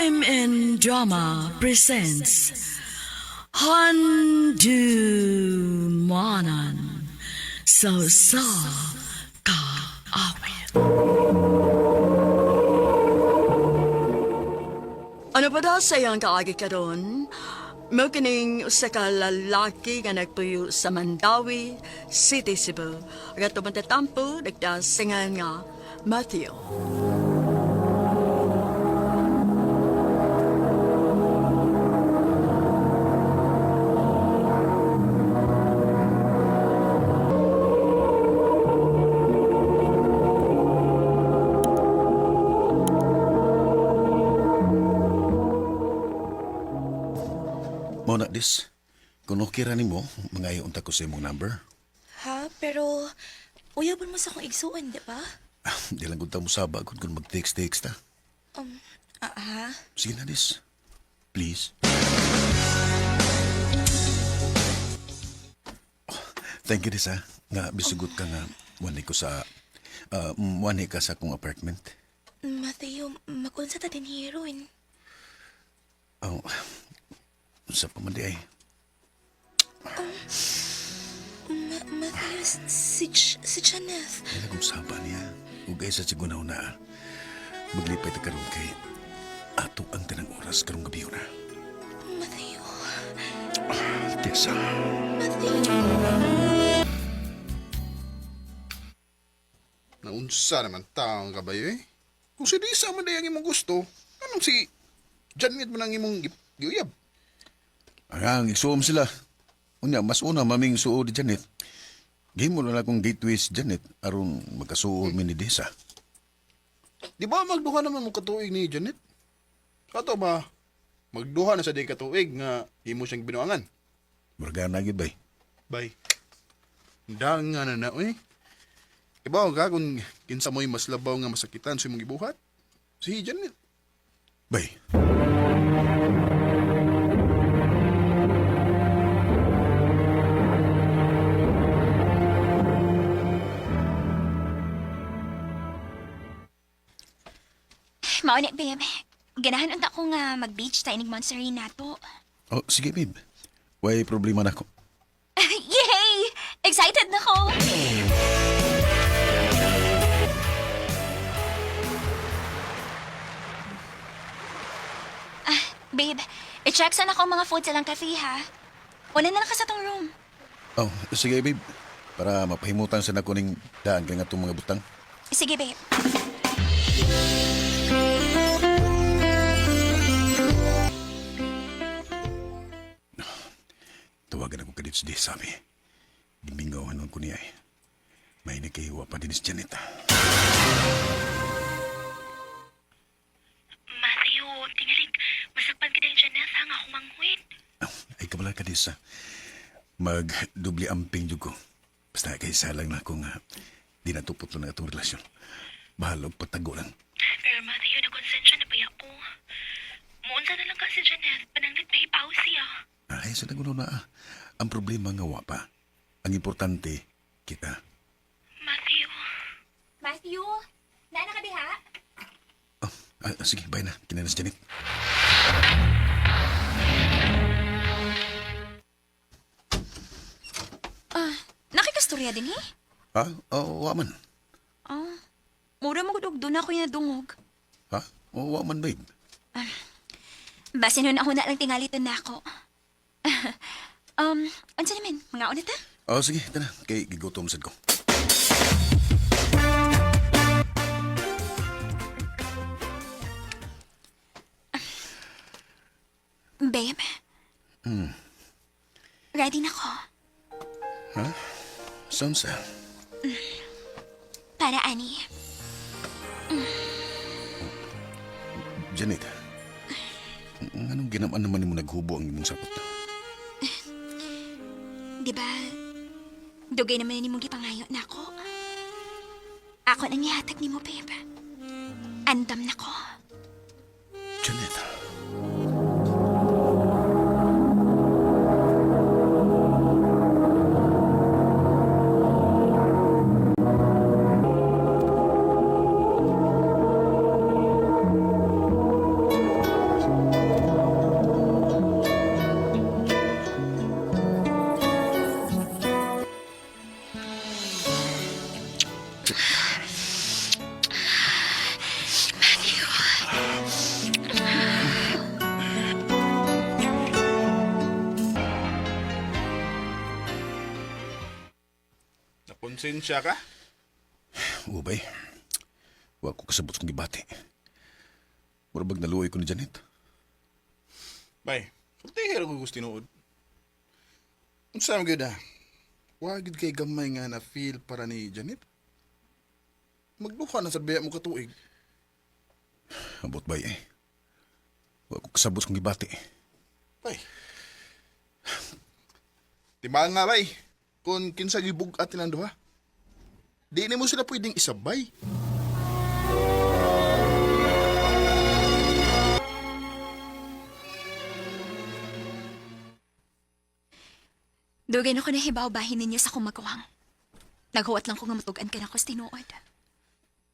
MN Drama presents Handumanan sa Kaawit. Ano pa daw sayang kaagi ka doon? Mo kining usa ka lalaki nga nagpuyo sa Mandawi, City, Cebu. Agato matatampo, nagdasingan nga Matthew. Mao na dis. Kung okay ra nimo, mangayo unta ko sa imong number. Ha? Pero, uyabon mo sa akong igsuon, di ba? Di lang gud ta mo sabag kung mag-text ta. Ha? Sige na dis. Please. Thank you dis ha. Nga bisugot ka nga wani ko sa wani ka sa akong apartment. Matthew, makunsa ta din heroin. Oh. Sa pamandi ay. Matthew, si Janeth. Wala kong saba niya. Ugay sa sigunaw na. Maglipay ta karon kay ato ang tanang oras karong gabi na. Matthew. Tessa. Matthew. Naunsa naman taong kabayo eh. Kung si Lisa man day ang imong gusto, anong si Janet man ang imong giyuyab? Ang isuom sila. Unya, mas una maming suo di Janet. Gihimo na akong gateway si Janet aron magkasuo mi ni Desa. Di ba magduha naman mo katuig ni Janet? Ato ba, magduha na sa day katuig nga imo siyang binuangan? Margana gid bay. Bay. Dangan na eh. Ibaw ka kung kinsa mo'y mas labaw nga masakitan sa imong gibuhat? Si Janet. Bay. Mao ni, babe. Ganahan unta ko nga mag-beach ta inig Monterey nato. Oh, sige babe. Way problema na ko. Yay! Excited na ko! Babe, i-check sana ako mga food sa lang cafe, ha? Una na lang ka sa tong room. Oh, sige babe. Para mapahimutan sa nakuning daan kay nga itong mga butang. Sige, babe. Tawagan ako kadit sa Desa, sabi. Gimingawan ko niya eh. May nagkahiwa pa din si Janet. Matthew, tingalig. Masakpan ka din, Janeth, ha? Nga humanghuit. Ay kabala ka Desa. Mag-dubli amping jud ko. Basta kay isa lang na akong di natupot na itong relasyon. Bahalog patago lang. Pero Matthew, nagkonsensya na ba ako? Muunsa na lang ka si Janeth. Pananglit may ipaw siya. Ay, sa nagulo na ang problema nga wa pa. Ang importante, kita. Matthew. Matthew, naan ka diha? Oh, sige, bye na. Kinanas Janet. Nakikastorya din, eh? Ha? Oh, waman. Mura magudog doon ako yung nadungog. Ha? Oh, waman, babe. Base nun ako na lang tingaliton na ako. Ansa naman? Mga unit, ha? Oh, sige, tana. Kay gigutom sad ko. Babe. Ready na ko. Sounds Para ani. Janet. Anong ginaman naman mo naghubo ang imong sapot? Di ba? Dugay naman ni mong gipangayo na ako. Ako nang ihatag ni mo, babe. Andam na ko. Janet. Konsensya ka? Ubay, wa ko kasabot kong gibati. Murabag naluoy ko ni Janet. Bay, sulti ko gusto tinuod. Unsa man gyud ah? Wa gid kay gamay nga na feel para ni Janet. Magduha na sa biya mo katuig. Abot bay eh. Wa ko kasabot kong gibati. Bay. Timbang nga bay, kung kinsa gibug-at nilang duha. Di na mo sila pwedeng isabay. Dugay na ko na hibaw-bahin ninyo sa akong magawang. Naghuwat lang ko nga matugan ka na ko sa tinuod.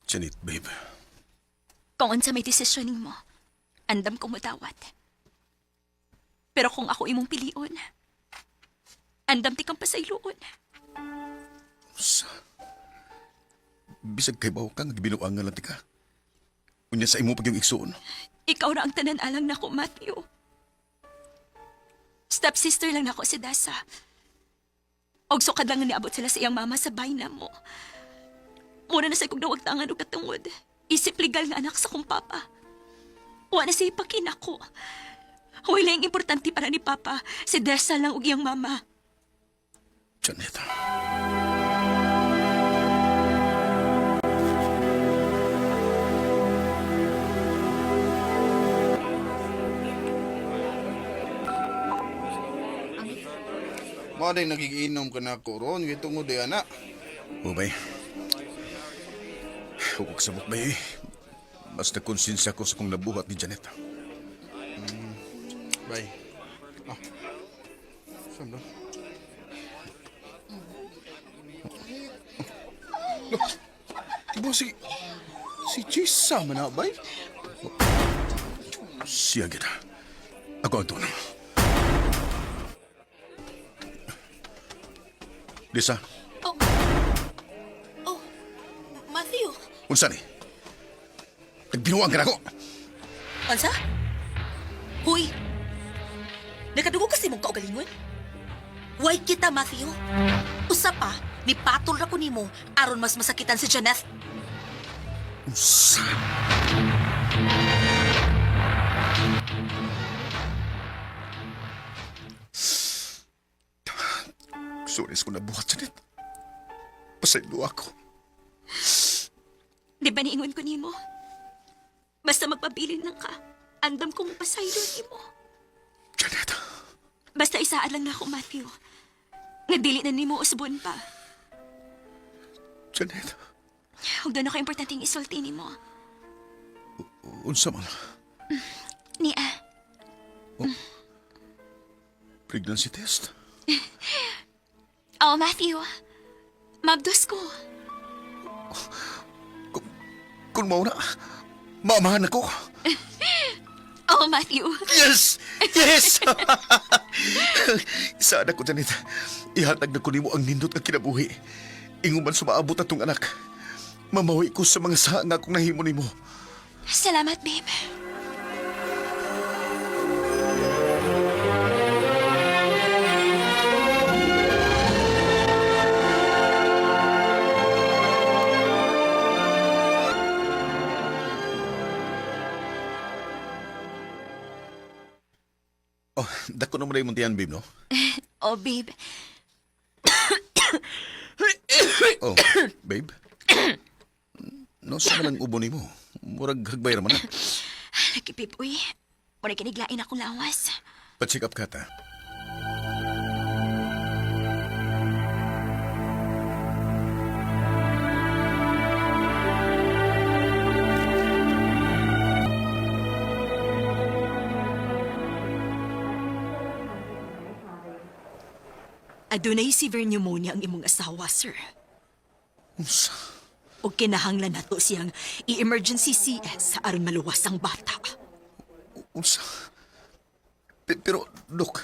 Janet, babe. Kung unsa may desisyon mo, andam ko mudawat. Pero kung ako imong pilion, andam ti kang pasayloon. Sa... Bisag kay baw kang gibinuangan lang tika. Unya sa imo pag yung igsuon. Ikaw na ang tanan alang nako, Matthew. Stepsister lang nako si Dasa. Og sukad lang nga niabot sila sa iyang mama sa bayna mo. Muna na sa kong nawagtangan o katungod. Isip legal nga anak sa kong papa. Wala na siya ipakin ako. Wala yung importante para ni papa. Si Desa lang og iyang mama. Janet. Mga din nagigiinom ka na ko ron, kaya tungod di anak. Ubay. Huwag ko kasabot ba eh. Basta konsensya ko sa kong nabuhat ni Janet. Bay. Ah. Saan ba? Iba si Chisa man na, bay? Siya kita. Ako ang tunang. Lisa, Oh, Matthew. unsa ni? Nagbinuang ka na ako. Ansa? Huy! Nakadugo kasi mong kaugalingon? Why kita, Matthew? Usa pa, ni patol ra ko nimo aron mas masakitan si Janeth. Unsa? Sunis ko nabuhat, Janet. Pasaylo ako. Di ba niingon ko nimo? Basta magpabilin lang ka, andam ko mapasaylo nimo. Janet. Basta isaan lang na ako, Matthew. Nga dili na nimo usbon pa. Janet. Huwag doon ako importanteng isulti nimo. Unsa man? Nia, Pregnancy test? oh Matthew, mabdos ko. Kung mao na, mamahan ako. Oh Matthew, Yes! Yes! Sana ko, Janet. Ihatag na ko nimo ang nindot nga kinabuhi. Inguman sumaabot atong anak. Mamawi ko sa mga saang akong nahimo nimo. salamat babe. Oh, dako na mo na yung muntihan, babe, no? Oh babe, Oh, babe. No, sa malang ubo nimo. Murag hagbay raman na. nakipip uy. Muna kiniglain akong lawas. Pa-check up ka ta. Adunay severe pneumonia ang imong asawa, sir. Unsa? O kinahanglan nato siyang i-emergency CS aron maluwas ang bata. Unsa? Pero, Dok,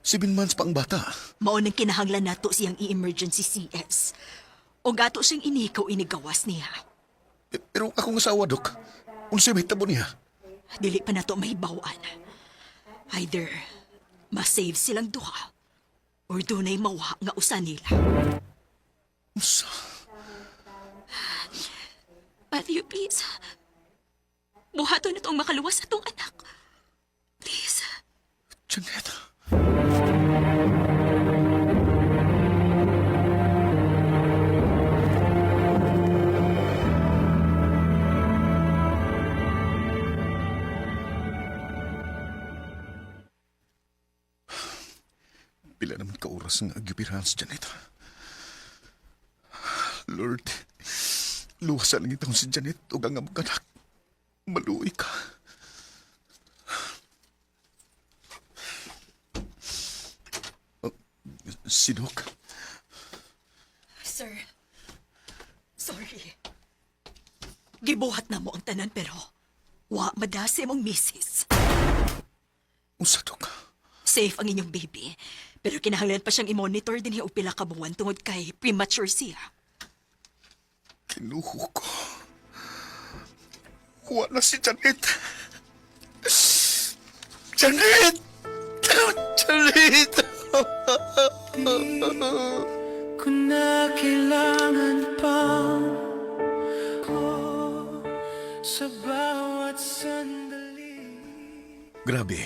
7 months pa ang bata. Mao nang kinahanglan nato siyang i-emergency CS. O gato siyang inikaw inigawas niya. Pero akong asawa, Dok, unsa may tabo niya? Dili pa nato mahibawan. Either ma-save silang duha or dunay mawa nga usa nila. Unsa? Matthew, please. Buhaton na itong makaluwas sa itong anak. Please. Janet. Pila naman ka oras nga agyupirahan si Janet. Lord, luwasan lang itong si Janet o ang among anak. Maluoy ka. Sinok. Sir, sorry. Gibuhat na mo ang tanan pero wa madasi mong misis. Unsa to ka? Safe ang inyong baby. Pero kinahanglan pa siyang i-monitor din og pila ka buwan tungod kay premature siya. Kinuho ko. Wala si Janet. Janet! Janet! Kung na kailangan pa ko sa bawat sandali. Grabe.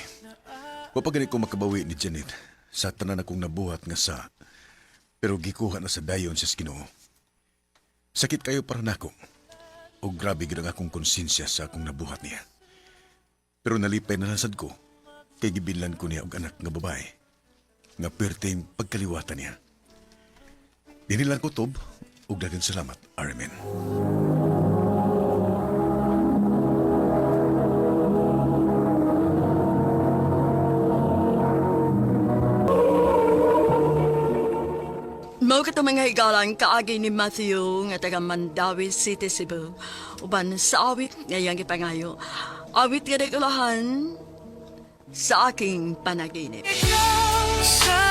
Wapaganit ko makabawi ni Janet sa tanan akong nabuhat nga sa pero gikuha na sa dayon sa Ginoo. Sakit kayo para nako. O grabe gid ang akong konsensya sa akong nabuhat niya. Pero nalipay na nasad ko kay gibilan ko niya og anak nga babae nga perteng pagkaliwatan niya. Dinilan ko tob ug daghang salamat, Armin. Mao ka mga higalan kaagi ni Matthew nga taga Mandawi City, Cebu. Uban sa awit ngayang ipangayo. Awit nga nagulahan sa aking panaginip. Sa